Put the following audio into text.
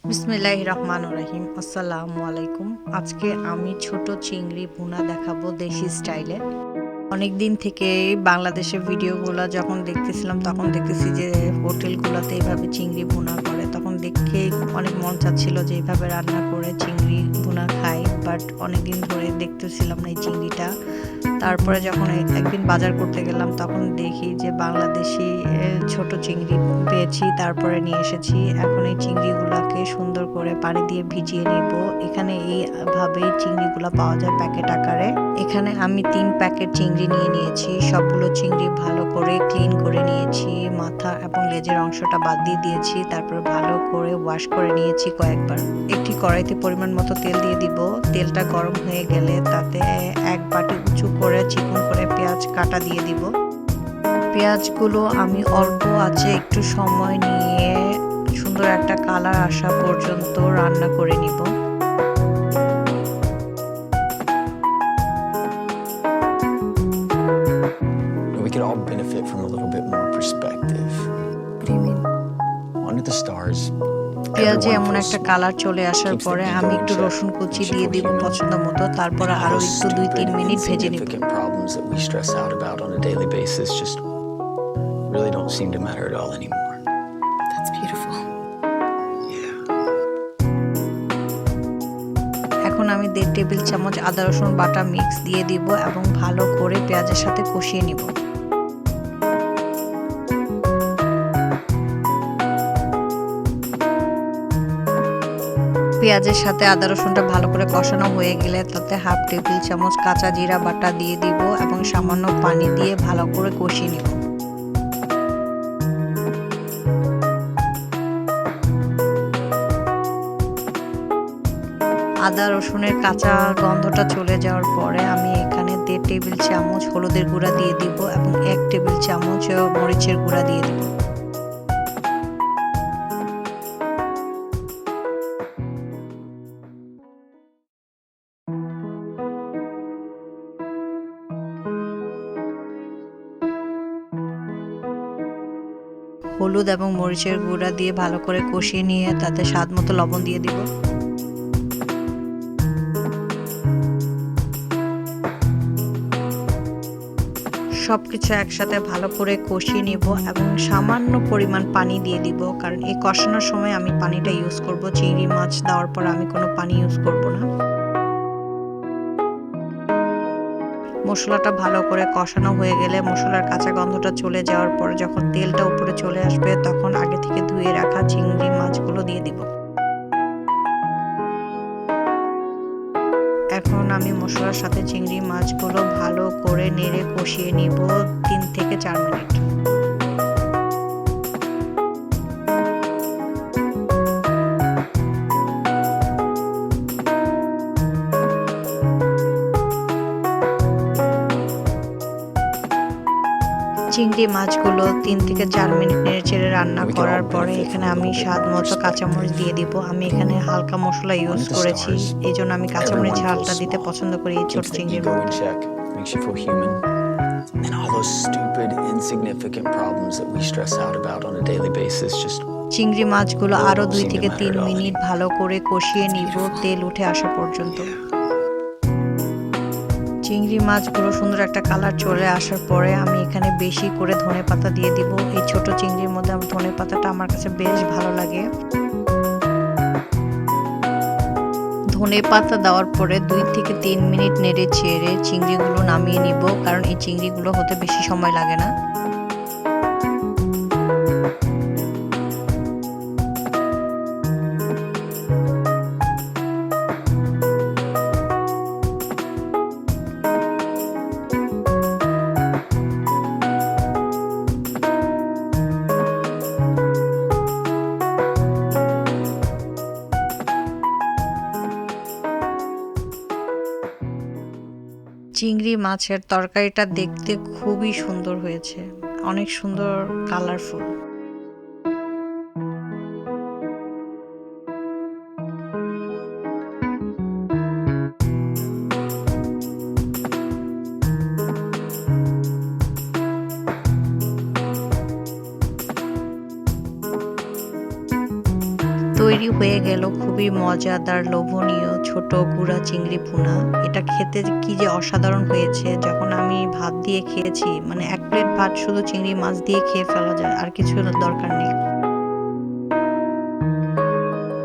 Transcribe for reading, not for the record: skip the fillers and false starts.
বিসমিল্লাহির রহমানির রহিম। আসসালামু আলাইকুম। আজকে আমি ছোট চিংড়ি ভুনা দেখাবো দেশি স্টাইলে। অনেক দিন থেকে বাংলাদেশের ভিডিওগুলো যখন দেখতেছিলাম তখন দেখতেছি যে হোটেলগুলোতে এইভাবে চিংড়ি ভুনা করে, তখন দেখে অনেক মন চাচ্ছিল যে এইভাবে রান্না করে চিংড়ি ভুনা খাই, বাট অনেক দিন ধরে দেখতেছিলাম না এই চিংড়িটা। তারপরে যখন একদিন বাজার করতে গেলাম তখন দেখি যে বাংলাদেশি ছোট চিংড়ি পেয়েছি, তারপরে নিয়ে এসেছি। এখন এই চিংড়িগুলোকে সুন্দর করে পানি দিয়ে ভিজিয়ে নেব। এখানে এইভাবেই চিংড়িগুলো পাওয়া যায় প্যাকেট আকারে। এখানে আমি 3 প্যাকেট চিংড়ি নিয়ে নিয়েছি। সবগুলো চিংড়ি ভালো করে ক্লিন করে নিয়েছি, মাথা এবং লেজের অংশটা বাদ দিয়ে দিয়েছি। তারপর ভালো করে ওয়াশ করে নিয়েছি কয়েকবার। একটি কড়াইতে পরিমাণ মতো তেল দিয়ে দিব। তেলটা গরম হয়ে গেলে তাতে এক বাটি উঁচু করে চিকন করে পেঁয়াজ কাটা দিয়ে দিব। পেঁয়াজগুলো আমি অল্প আঁচে একটু সময় নিয়ে সুন্দর একটা কালার আসা পর্যন্ত রান্না করে নিব। We could all benefit from a little bit more perspective. What do you mean? Under the stars. পেঁয়াজে এমন একটা কালার চলে আসার পরে আমি একটু রসুন কুচি দিয়ে দিব পছন্দ মতো। তারপর আরো একটু 2-3 মিনিট ভেজে নিব। Problems that we stress out about on a daily basis just really don't seem to matter at all anymore. That's beautiful. এখন আমি 1.5 টেবিল চামচ আদা রসুন বাটা মিক্স দিয়ে দিব এবং ভালো করে পেঁয়াজের সাথে কষিয়ে নিব। পেঁয়াজের সাথে আদা রসুনটা ভালো করে কষানো হয়ে গেলে তাতে 1/2 টেবিল চামচ কাঁচা জিরা বাটা দিয়ে দিব এবং সামান্য পানি দিয়ে ভালো করে কষিয়ে নিব। আদা রসুনের কাঁচা গন্ধটা চলে যাওয়ার পরে আমি এখানে 1.5 টেবিল চামচ হলুদের গুঁড়া দিয়ে দিব এবং 1 টেবিল চামচ মরিচের গুঁড়া দিয়ে দিব। হলুদ এবং মরিচের গুঁড়া দিয়ে ভালো করে কষিয়ে নিয়ে তাতে স্বাদ মতো লবণ দিয়ে দিব। সবকিছু একসাথে ভালো করে কষিয়ে নিব এবং সামান্য পরিমাণ পানি দিয়ে দিব, কারণ এই কষানোর সময় আমি পানিটা ইউজ করব। চিংড়ি মাছ দেওয়ার পর আমি কোনো পানি ইউজ করব না। মশলাটা ভালো করে কষানো হয়ে গেলে মশলার কাঁচা গন্ধটা চলে যাওয়ার পর যখন তেলটা উপরে চলে আসবে তখন আগে থেকে ধুয়ে রাখা চিংড়ি মাছগুলো দিয়ে দিব। এখন আমি মশলার সাথে চিংড়ি মাছগুলো ভালো করে নেড়ে কষিয়ে নিব 3 থেকে 4 মিনিট। চিংড়ি মাছগুলো 3 থেকে 4 মিনিট নেড়ে চেড়ে রান্না করার পরে এখানে আমি স্বাদ মতো কাঁচামরিচ দিয়ে দিব। আমি এখানে হালকা মশলা ইউজ করেছি, এই জন্য আমি কাঁচামরিচ ঝালটা দিতে পছন্দ করি এই ছোট চিংড়ির মধ্যে। Makes you feel human. And all those stupid, insignificant problems that we stress out about on a daily basis just চিংড়ি মাছগুলো আরো 2 থেকে 3 মিনিট ভালো করে কষিয়ে নিব তেল উঠে আসা পর্যন্ত। চিংড়ি মাছগুলো সুন্দর একটা কালার চলে আসার পরে আমি এখানে বেশি করে ধনেপাতা দিয়ে দিব। এই ছোট চিংড়ির মধ্যে ধনেপাতাটা আমার কাছে বেশ ভালো লাগে। ধনেপাতা দেওয়ার পরে 2 থেকে 3 মিনিট নেড়ে চেড়ে চিংড়িগুলো নামিয়ে নিব, কারণ এই চিংড়িগুলো হতে বেশি সময় লাগে না। চিংড়ি মাছের তরকারিটা দেখতে খুবই সুন্দর হয়েছে, অনেক সুন্দর কালারফুল। তৈরি হয়ে গেল খুবই মজাদার লোভনীয় ছোট গুঁড়া চিংড়ি ভুনা। এটা খেতে কি যে অসাধারণ হয়েছে, যখন আমি ভাত দিয়ে খেয়েছি মানে এক প্লেট ভাত শুধু চিংড়ি মাছ দিয়ে খেয়ে ফেলা যায়, আর কিছু দরকার নেই।